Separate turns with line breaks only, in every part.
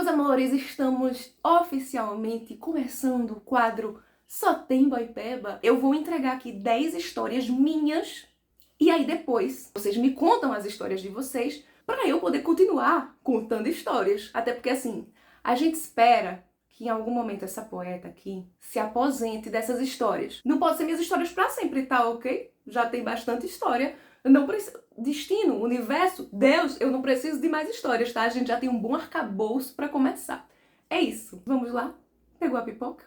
amores, estamos oficialmente começando o quadro Só Tem Boipeba. Eu vou entregar aqui 10 histórias minhas e aí depois vocês me contam as histórias de vocês para eu poder continuar contando histórias. Até porque assim, a gente espera que em algum momento essa poeta aqui se aposente dessas histórias. Não pode ser minhas histórias para sempre, tá ok? Já tem bastante história. Eu não preciso... Destino, universo, Deus, eu não preciso de mais histórias, tá? A gente já tem um bom arcabouço para começar. É isso. Vamos lá? Pegou a pipoca?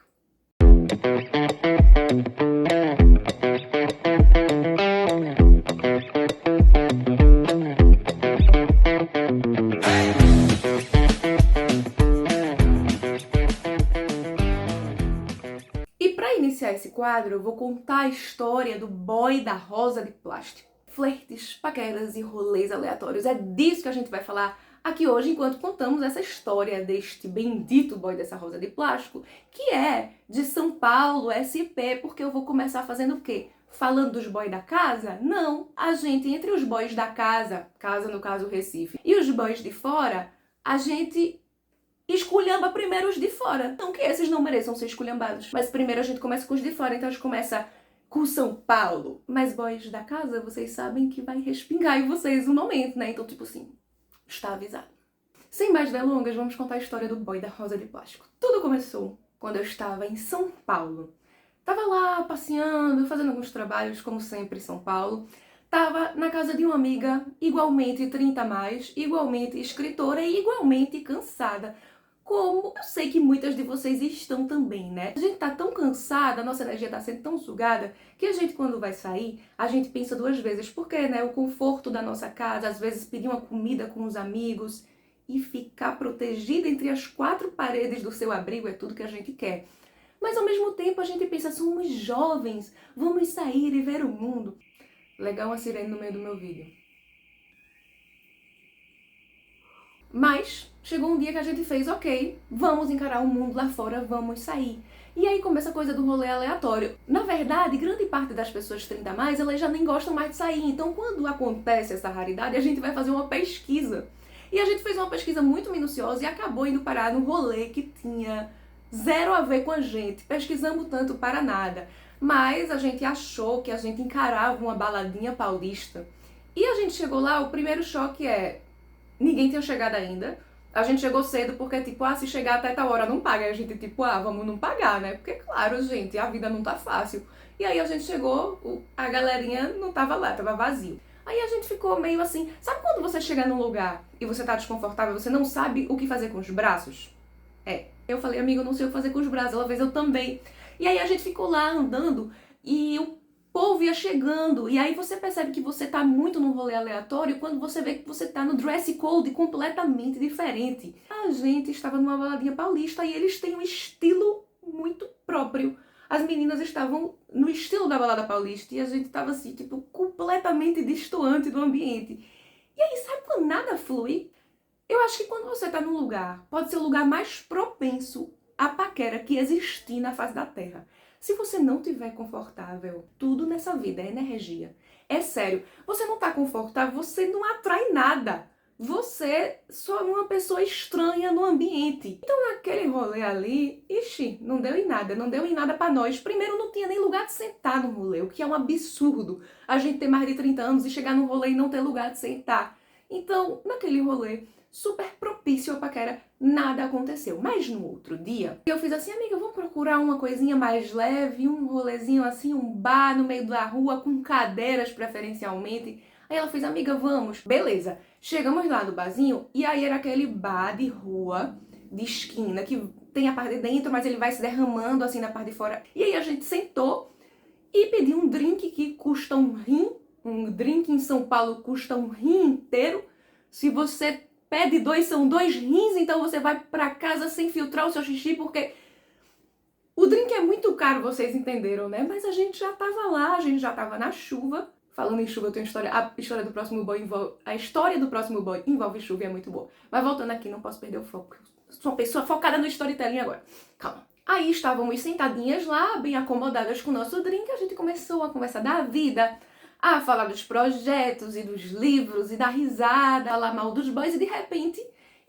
E para iniciar esse quadro, eu vou contar a história do boy da rosa de plástico. Flertes, paqueras e rolês aleatórios. É disso que a gente vai falar aqui hoje, enquanto contamos essa história deste bendito boy dessa rosa de plástico, que é de São Paulo, SP, porque eu vou começar fazendo o quê? Falando dos boys da casa? Não, a gente, entre os boys da casa no caso Recife, e os boys de fora, a gente esculhamba primeiro os de fora. Não que esses não mereçam ser esculhambados, mas primeiro a gente começa com os de fora, então a gente começa com São Paulo. Mas boys da casa, vocês sabem que vai respingar em vocês um momento, né? Então, tipo assim, está avisado. Sem mais delongas, vamos contar a história do boy da rosa de plástico. Tudo começou quando eu estava em São Paulo. Tava lá passeando, fazendo alguns trabalhos, como sempre em São Paulo. Tava na casa de uma amiga, igualmente 30 a mais, igualmente escritora e igualmente cansada. Como eu sei que muitas de vocês estão também, né? A gente tá tão cansada, a nossa energia tá sendo tão sugada, que a gente quando vai sair, a gente pensa duas vezes. Porque, né? O conforto da nossa casa, às vezes pedir uma comida com os amigos e ficar protegida entre as quatro paredes do seu abrigo é tudo que a gente quer. Mas ao mesmo tempo a gente pensa, somos jovens, vamos sair e ver o mundo. Legal uma sirene no meio do meu vídeo. Mas chegou um dia que a gente fez, ok, vamos encarar o mundo lá fora, vamos sair. E aí começa a coisa do rolê aleatório. Na verdade, grande parte das pessoas 30 a mais, elas já nem gostam mais de sair. Então quando acontece essa raridade, a gente vai fazer uma pesquisa. E a gente fez uma pesquisa muito minuciosa e acabou indo parar num rolê que tinha zero a ver com a gente. Pesquisamos tanto para nada. Mas a gente achou que a gente encarava uma baladinha paulista. E a gente chegou lá, o primeiro choque é... ninguém tinha chegado ainda. A gente chegou cedo porque, tipo, se chegar até tal hora não paga. Aí a gente, tipo, vamos não pagar, né? Porque, claro, gente, a vida não tá fácil. E aí a gente chegou, a galerinha não tava lá, tava vazio. Aí a gente ficou meio assim... Sabe quando você chega num lugar e você tá desconfortável, você não sabe o que fazer com os braços? Eu falei, amigo, eu não sei o que fazer com os braços. Ela fez, eu também. E aí a gente ficou lá andando e o povo ia chegando, e aí você percebe que você tá muito num rolê aleatório quando você vê que você tá no dress code completamente diferente. A gente estava numa baladinha paulista e eles têm um estilo muito próprio. As meninas estavam no estilo da balada paulista e a gente tava assim, tipo, completamente destoante do ambiente. E aí, sabe quando nada flui? Eu acho que quando você tá num lugar, pode ser o lugar mais propenso à paquera que existir na face da Terra. Se você não estiver confortável, tudo nessa vida é energia. É sério, você não tá confortável, você não atrai nada. Você só é uma pessoa estranha no ambiente. Então naquele rolê ali, ixi, não deu em nada, não deu em nada pra nós. Primeiro não tinha nem lugar de sentar no rolê, o que é um absurdo. A gente ter mais de 30 anos e chegar num rolê e não ter lugar de sentar. Então, naquele rolê, super propício a paquera, nada aconteceu. Mas no outro dia, eu fiz assim, amiga, vamos procurar uma coisinha mais leve, um rolezinho assim, um bar no meio da rua, com cadeiras preferencialmente. Aí ela fez, amiga, vamos. Beleza. Chegamos lá no barzinho, e aí era aquele bar de rua, de esquina, que tem a parte de dentro, mas ele vai se derramando assim na parte de fora. E aí a gente sentou e pediu um drink que custa um rim. Um drink em São Paulo custa um rim inteiro. Se você pede 2, são 2 rins, então você vai pra casa sem filtrar o seu xixi, porque o drink é muito caro, vocês entenderam, né? Mas a gente já tava lá, a gente já tava na chuva. Falando em chuva, eu tenho história, a história do próximo boy envolve chuva e é muito boa. Mas voltando aqui, não posso perder o foco. Sou uma pessoa focada no storytelling agora. Calma. Aí estávamos sentadinhas lá, bem acomodadas com o nosso drink, a gente começou a conversar da vida, a falar dos projetos e dos livros e dar risada, falar mal dos boys, e de repente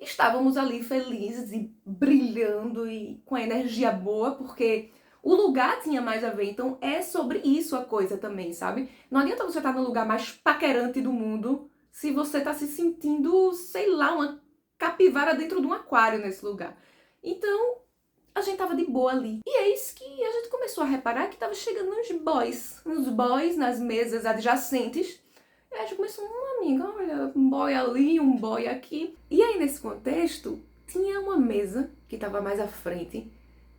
Estávamos ali felizes e brilhando e com a energia boa, porque o lugar tinha mais a ver. Então é sobre isso a coisa também, sabe? Não adianta você estar no lugar mais paquerante do mundo se você tá se sentindo, sei lá, uma capivara dentro de um aquário nesse lugar. Então, a gente tava de boa ali. E eis que a gente começou a reparar que tava chegando uns boys nas mesas adjacentes. E a gente começou, amiga, olha, um boy ali, um boy aqui. E aí, nesse contexto, tinha uma mesa que tava mais à frente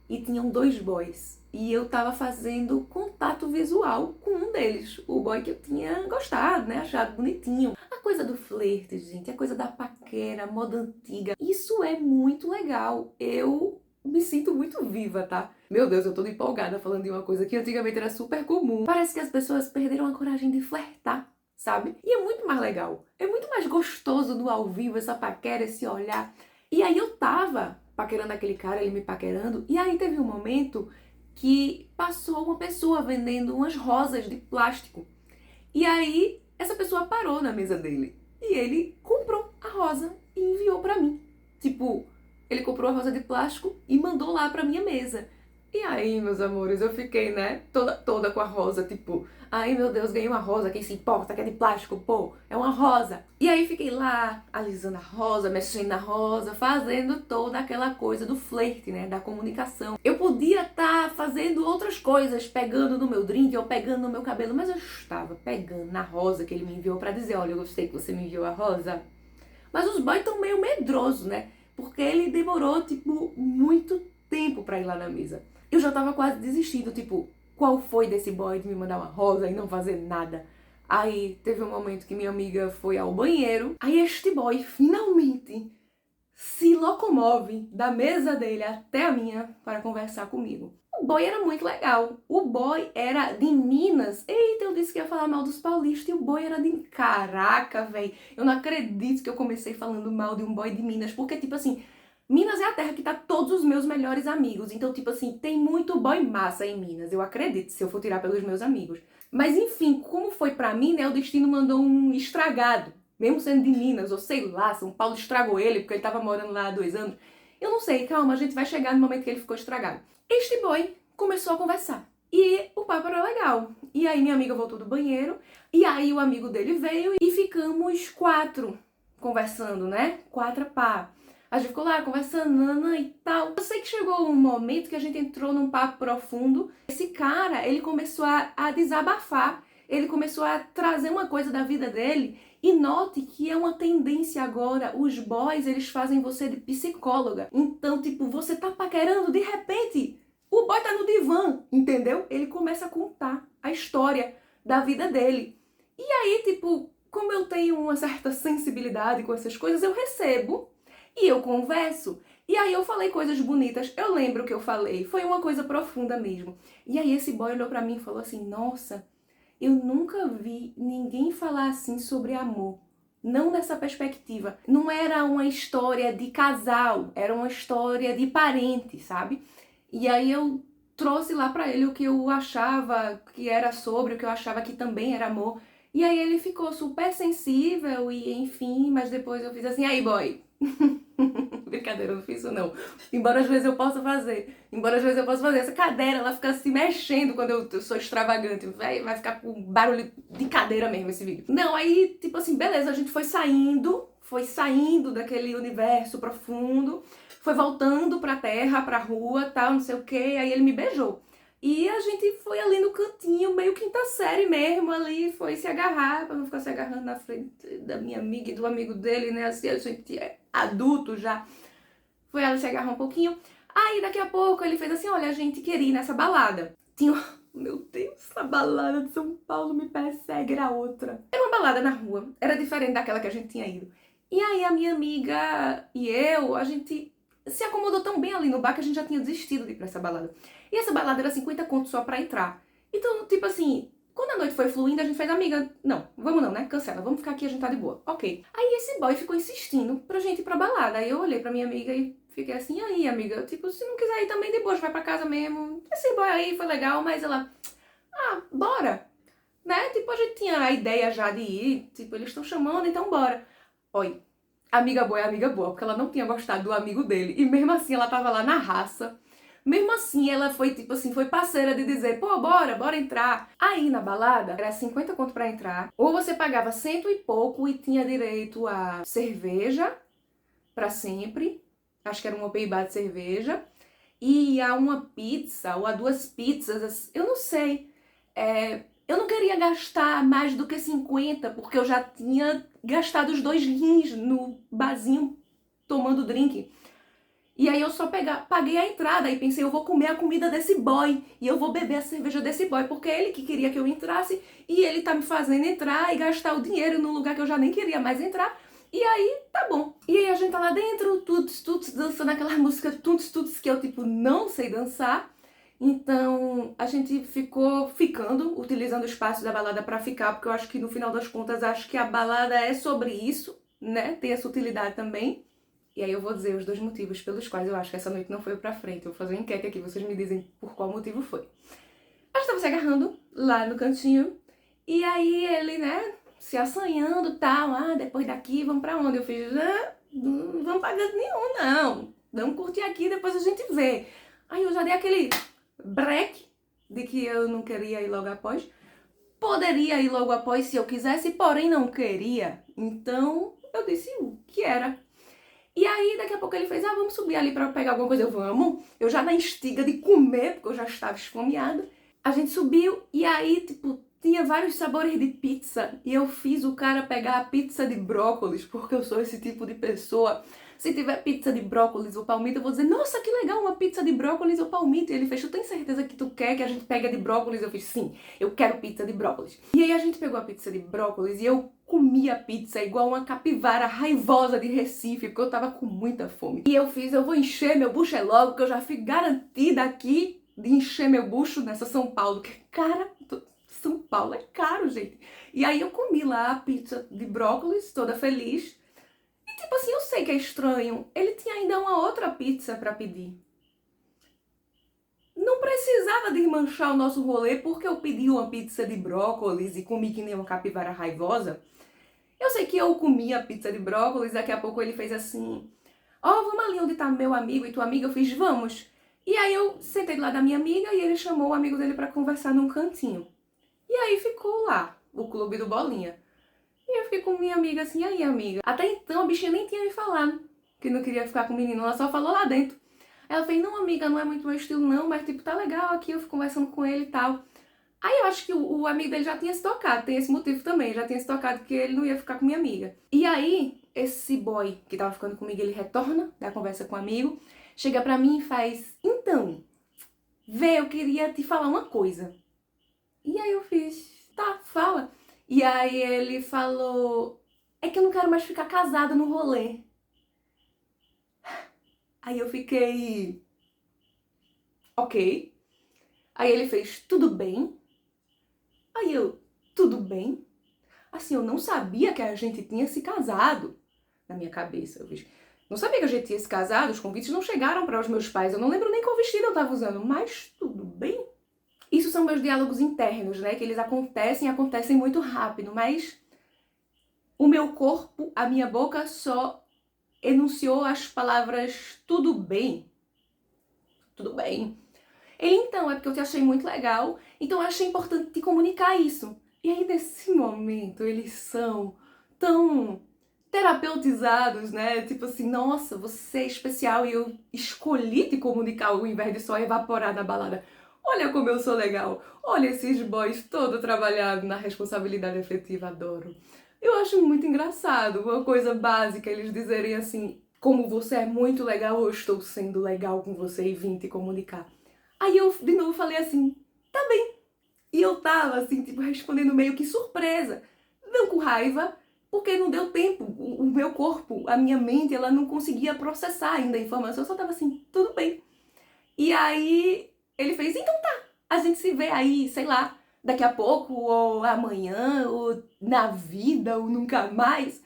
e tinham 2 boys. E eu tava fazendo contato visual com um deles, o boy que eu tinha gostado, né, achado bonitinho. A coisa do flerte, gente, a coisa da paquera, moda antiga, isso é muito legal. Eu me sinto muito viva, tá? Meu Deus, eu tô empolgada falando de uma coisa que antigamente era super comum. Parece que as pessoas perderam a coragem de flertar, sabe? E é muito mais legal. É muito mais gostoso no ao vivo, essa paquera, esse olhar. E aí eu tava paquerando aquele cara, ele me paquerando, e aí teve um momento que passou uma pessoa vendendo umas rosas de plástico. E aí essa pessoa parou na mesa dele e ele comprou a rosa e enviou pra mim. Tipo, ele comprou a rosa de plástico e mandou lá pra minha mesa. E aí, meus amores, eu fiquei, né, toda com a rosa, tipo, ai meu Deus, ganhei uma rosa, quem se importa, que é de plástico, pô, é uma rosa. E aí fiquei lá, alisando a rosa, mexendo na rosa, fazendo toda aquela coisa do flerte, né, da comunicação. Eu podia estar fazendo outras coisas, pegando no meu drink ou pegando no meu cabelo, mas eu estava pegando na rosa que ele me enviou pra dizer, olha, eu gostei que você me enviou a rosa. Mas os boys estão meio medrosos, né, porque ele demorou, tipo, muito tempo pra ir lá na mesa. Eu já tava quase desistindo, tipo, qual foi desse boy de me mandar uma rosa e não fazer nada? Aí teve um momento que minha amiga foi ao banheiro, aí este boy finalmente se locomove da mesa dele até a minha para conversar comigo. O boy era muito legal. O boy era de Minas. Eita, eu disse que ia falar mal dos paulistas e o boy era de... Caraca, velho. Eu não acredito que eu comecei falando mal de um boy de Minas, porque, tipo assim, Minas é a terra que tá todos os meus melhores amigos. Então, tipo assim, tem muito boy massa em Minas. Eu acredito, se eu for tirar pelos meus amigos. Mas, enfim, como foi pra mim, né, o destino mandou um estragado. Mesmo sendo de Minas, ou sei lá, São Paulo estragou ele porque ele tava morando lá há 2 anos. Eu não sei, calma, a gente vai chegar no momento que ele ficou estragado. Este boy começou a conversar. E o papo era legal. E aí minha amiga voltou do banheiro, e aí o amigo dele veio e ficamos 4 conversando, né? 4 pá. A gente ficou lá conversando, nanã e tal. Eu sei que chegou um momento que a gente entrou num papo profundo. Esse cara, ele começou a desabafar. Ele começou a trazer uma coisa da vida dele. E note que é uma tendência agora. Os boys, eles fazem você de psicóloga. Então, tipo, você tá paquerando, de repente, o boy tá no divã, entendeu? Ele começa a contar a história da vida dele. E aí, tipo, como eu tenho uma certa sensibilidade com essas coisas, eu recebo e eu converso. E aí eu falei coisas bonitas. Eu lembro que eu falei. Foi uma coisa profunda mesmo. E aí esse boy olhou pra mim e falou assim, nossa, eu nunca vi ninguém falar assim sobre amor. Não nessa perspectiva. Não era uma história de casal. Era uma história de parente, sabe? E aí eu trouxe lá pra ele o que eu achava que era sobre, o que eu achava que também era amor. E aí ele ficou super sensível e enfim, mas depois eu fiz assim, aí boy... Brincadeira, eu não fiz isso não. Embora às vezes eu possa fazer. Essa cadeira, ela fica se mexendo quando eu sou extravagante. Vai ficar com barulho de cadeira mesmo esse vídeo. Não, aí, tipo assim, beleza, a gente foi saindo daquele universo profundo, foi voltando pra terra, pra rua, tal, não sei o que, aí ele me beijou. E a gente foi ali no cantinho, meio quinta série mesmo, ali, foi se agarrar, pra não ficar se agarrando na frente da minha amiga e do amigo dele, né, assim, a gente é adulto já. Foi ela se agarrar um pouquinho. Aí daqui a pouco ele fez assim, olha, a gente queria ir nessa balada. Tinha, meu Deus, essa balada de São Paulo me persegue, era outra. Era uma balada na rua, era diferente daquela que a gente tinha ido. E aí a minha amiga e eu, a gente se acomodou tão bem ali no bar que a gente já tinha desistido de ir pra essa balada. E essa balada era 50 conto só pra entrar. Então, tipo assim, quando a noite foi fluindo, a gente fez, amiga, não, vamos não, né? Cancela, vamos ficar aqui, a gente tá de boa. Ok. Aí esse boy ficou insistindo pra gente ir pra balada. Aí eu olhei pra minha amiga e fiquei assim, aí, amiga, tipo, se não quiser ir também de boa, vai pra casa mesmo. Esse boy aí foi legal, mas ela, bora. Né? Tipo, a gente tinha a ideia já de ir, tipo, eles estão chamando, então bora. Oi, amiga boa, porque ela não tinha gostado do amigo dele. E mesmo assim ela tava lá na raça. Mesmo assim, ela foi, tipo assim, foi parceira de dizer, pô, bora entrar. Aí, na balada, era 50 conto pra entrar. Ou você pagava cento e pouco e tinha direito a cerveja pra sempre. Acho que era um open bar de cerveja. E a uma pizza, ou a duas pizzas, eu não sei. Eu não queria gastar mais do que 50, porque eu já tinha gastado os 2 rins no barzinho tomando drink. E aí eu só paguei a entrada e pensei, eu vou comer a comida desse boy e eu vou beber a cerveja desse boy, porque é ele que queria que eu entrasse e ele tá me fazendo entrar e gastar o dinheiro num lugar que eu já nem queria mais entrar. E aí, tá bom. E aí a gente tá lá dentro, tuts, dançando aquela música tuts, que eu tipo não sei dançar. Então a gente ficou utilizando o espaço da balada pra ficar, porque eu acho que no final das contas, acho que a balada é sobre isso, né? Tem essa utilidade também. E aí eu vou dizer os 2 motivos pelos quais eu acho que essa noite não foi pra frente. Eu vou fazer uma enquete aqui, vocês me dizem por qual motivo foi. A gente tava se agarrando lá no cantinho, e aí ele, né, se assanhando e tal, depois daqui vamos pra onde? Eu fiz, não vamos pra canto nenhum, não. Vamos curtir aqui, depois a gente vê. Aí eu já dei aquele break de que eu não queria ir logo após. Poderia ir logo após se eu quisesse, porém não queria. Então eu disse o que era. E aí, daqui a pouco ele fez, vamos subir ali pra pegar alguma coisa. Vamos. Eu já na instiga de comer, porque eu já estava esfomeada. A gente subiu e aí, tipo, tinha vários sabores de pizza. E eu fiz o cara pegar a pizza de brócolis, porque eu sou esse tipo de pessoa. Se tiver pizza de brócolis ou palmito, eu vou dizer, nossa, que legal, uma pizza de brócolis ou palmito. E ele fez, tu tem certeza que tu quer que a gente pegue de brócolis? Eu fiz, sim, eu quero pizza de brócolis. E aí a gente pegou a pizza de brócolis e eu comi a pizza igual uma capivara raivosa de Recife, porque eu tava com muita fome. E eu fiz, eu vou encher meu bucho logo, que eu já fico garantida aqui de encher meu bucho nessa São Paulo. Que, cara, São Paulo é caro, gente. E aí eu comi lá a pizza de brócolis, toda feliz. E tipo assim, eu sei que é estranho. Ele tinha ainda uma outra pizza pra pedir. Não precisava desmanchar o nosso rolê porque eu pedi uma pizza de brócolis e comi que nem uma capivara raivosa. Eu sei que eu comi a pizza de brócolis, daqui a pouco ele fez assim, vamos ali onde tá meu amigo e tua amiga? Eu fiz, vamos. E aí eu sentei do lado da minha amiga e ele chamou o amigo dele pra conversar num cantinho. E aí ficou lá, o clube do Bolinha. E eu fiquei com minha amiga assim, e aí amiga? Até então a bichinha nem tinha me falado que não queria ficar com o menino, ela só falou lá dentro. Ela fez, não amiga, não é muito meu estilo não, mas tipo, tá legal aqui, eu fico conversando com ele e tal. Aí eu acho que o amigo dele já tinha se tocado, tem esse motivo também, já tinha se tocado que ele não ia ficar com minha amiga. E aí, esse boy que tava ficando comigo, ele retorna da conversa com o amigo, chega pra mim e faz, então, vê, eu queria te falar uma coisa. E aí eu fiz, tá, fala. E aí ele falou, é que eu não quero mais ficar casada no rolê. Aí eu fiquei, ok. Aí ele fez, tudo bem. Aí eu, tudo bem? Assim, eu não sabia que a gente tinha se casado. Na minha cabeça, eu fiz. Não sabia que a gente tinha se casado, os convites não chegaram para os meus pais. Eu não lembro nem qual vestido eu tava usando, mas tudo bem. Isso são meus diálogos internos, né? Que eles acontecem muito rápido, mas o meu corpo, a minha boca só enunciou as palavras tudo bem. Tudo bem. Ele, então, é porque eu te achei muito legal, então eu achei importante te comunicar isso. E aí, nesse momento, eles são tão terapeutizados, né? Tipo assim, nossa, você é especial e eu escolhi te comunicar ao invés de só evaporar na balada. Olha como eu sou legal. Olha esses boys todo trabalhado na responsabilidade afetiva, adoro. Eu acho muito engraçado, uma coisa básica, eles dizerem assim, como você é muito legal, eu estou sendo legal com você e vim te comunicar. Aí eu de novo falei assim, tá bem. E eu tava assim, tipo, respondendo meio que surpresa. Não com raiva, porque não deu tempo. O meu corpo, a minha mente, ela não conseguia processar ainda a informação. Eu só tava assim, tudo bem. E aí ele fez, então tá, a gente se vê aí, sei lá, daqui a pouco, ou amanhã, ou na vida, ou nunca mais.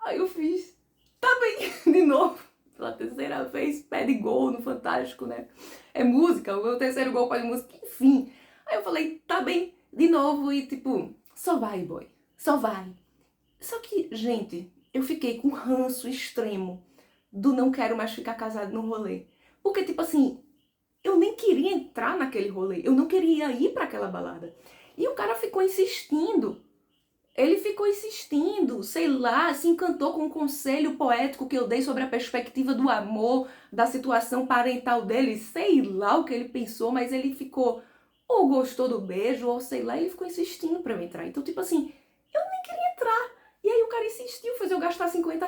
Aí eu fiz, tá bem, de novo. Pela terceira vez, pede gol no Fantástico, né? É música, o meu terceiro gol pede música, enfim. Aí eu falei, tá bem, de novo, e tipo, só vai, boy, só vai. Só que, gente, eu fiquei com ranço extremo do não quero mais ficar casado no rolê. Porque, tipo assim, eu nem queria entrar naquele rolê, eu não queria ir pra aquela balada. E o cara ficou insistindo. Ele ficou insistindo, sei lá, se encantou com um conselho poético que eu dei sobre a perspectiva do amor, da situação parental dele, sei lá o que ele pensou, mas ele ficou, ou gostou do beijo, ou sei lá, ele ficou insistindo pra eu entrar. Então, tipo assim, eu nem queria entrar. E aí o cara insistiu, fez eu gastar R$ 50.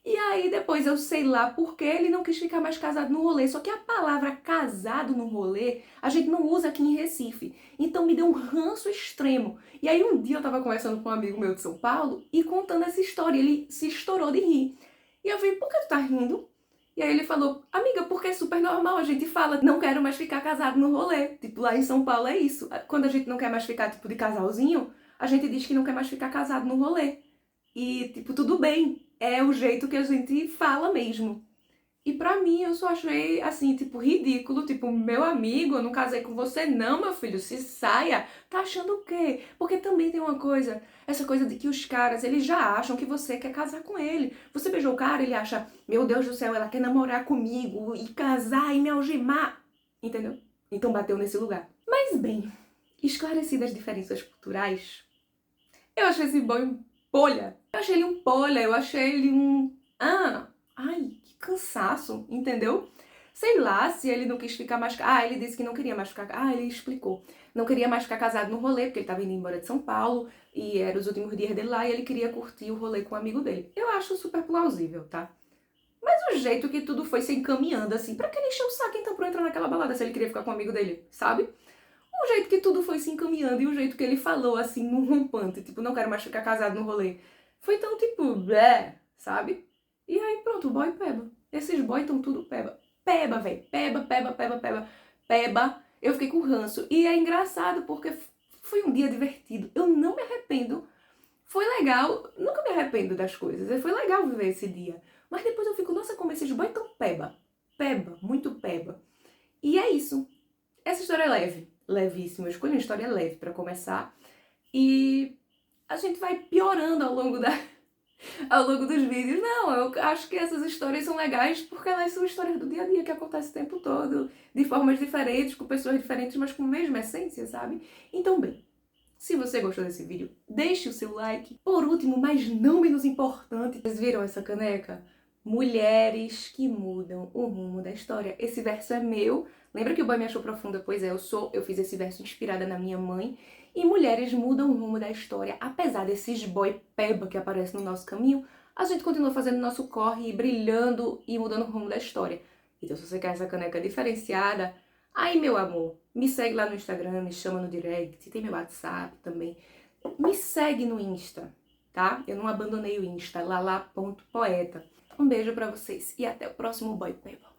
E aí depois eu sei lá por que ele não quis ficar mais casado no rolê. Só que a palavra casado no rolê a gente não usa aqui em Recife. Então me deu um ranço extremo. E aí um dia eu tava conversando com um amigo meu de São Paulo e contando essa história. Ele se estourou de rir. E eu falei, por que tu tá rindo? E aí ele falou, amiga, porque é super normal, a gente fala, não quero mais ficar casado no rolê. Tipo, lá em São Paulo é isso. Quando a gente não quer mais ficar, tipo, de casalzinho, a gente diz que não quer mais ficar casado no rolê. E, tipo, tudo bem. É o jeito que a gente fala mesmo. E pra mim, eu só achei, assim, tipo, ridículo. Tipo, meu amigo, eu não casei com você não, meu filho. Se saia. Tá achando o quê? Porque também tem uma coisa. Essa coisa de que os caras, eles já acham que você quer casar com ele. Você beijou o cara, ele acha, meu Deus do céu, ela quer namorar comigo e casar e me algemar. Entendeu? Então bateu nesse lugar. Mas bem, esclarecidas as diferenças culturais, eu achei esse boy um polha. Eu achei ele um polha, eu achei ele um... Ai, que cansaço, entendeu? Sei lá se ele não quis ficar mais... ele disse que não queria mais ficar... ele explicou. Não queria mais ficar casado no rolê, porque ele tava indo embora de São Paulo, e eram os últimos dias dele lá, e ele queria curtir o rolê com um amigo dele. Eu acho super plausível, tá? Mas o jeito que tudo foi se encaminhando, assim, pra que ele encher o saco então pra eu entrar naquela balada se ele queria ficar com o amigo dele, sabe? O jeito que tudo foi se encaminhando e o jeito que ele falou, assim, num rompante, tipo, não quero mais ficar casado no rolê, foi tão, tipo, blé, sabe? E aí, pronto, boy peba. Esses boy tão tudo peba. Peba, velho. Peba, peba, peba, peba, peba. Eu fiquei com ranço. E é engraçado porque foi um dia divertido. Eu não me arrependo. Foi legal. Nunca me arrependo das coisas. Foi legal viver esse dia. Mas depois eu fico, nossa, como esses boy tão peba. Peba, muito peba. E é isso. Essa história é leve, levíssima. Eu escolhi uma história leve pra começar. E a gente vai piorando ao longo dos vídeos. Não, eu acho que essas histórias são legais porque elas são histórias do dia a dia que acontecem o tempo todo, de formas diferentes, com pessoas diferentes, mas com a mesma essência, sabe? Então, bem, se você gostou desse vídeo, deixe o seu like. Por último, mas não menos importante, vocês viram essa caneca? Mulheres que mudam o rumo da história. Esse verso é meu. Lembra que o boy me achou profunda? Pois é, eu fiz esse verso inspirada na minha mãe. E mulheres mudam o rumo da história. Apesar desses boy peba que aparecem no nosso caminho, a gente continua fazendo nosso corre, brilhando e mudando o rumo da história. Então se você quer essa caneca diferenciada, aí meu amor, me segue lá no Instagram, me chama no direct, tem meu WhatsApp também. Me segue no Insta, tá? Eu não abandonei o Insta, lala.poeta. Um beijo pra vocês e até o próximo Boy Peba.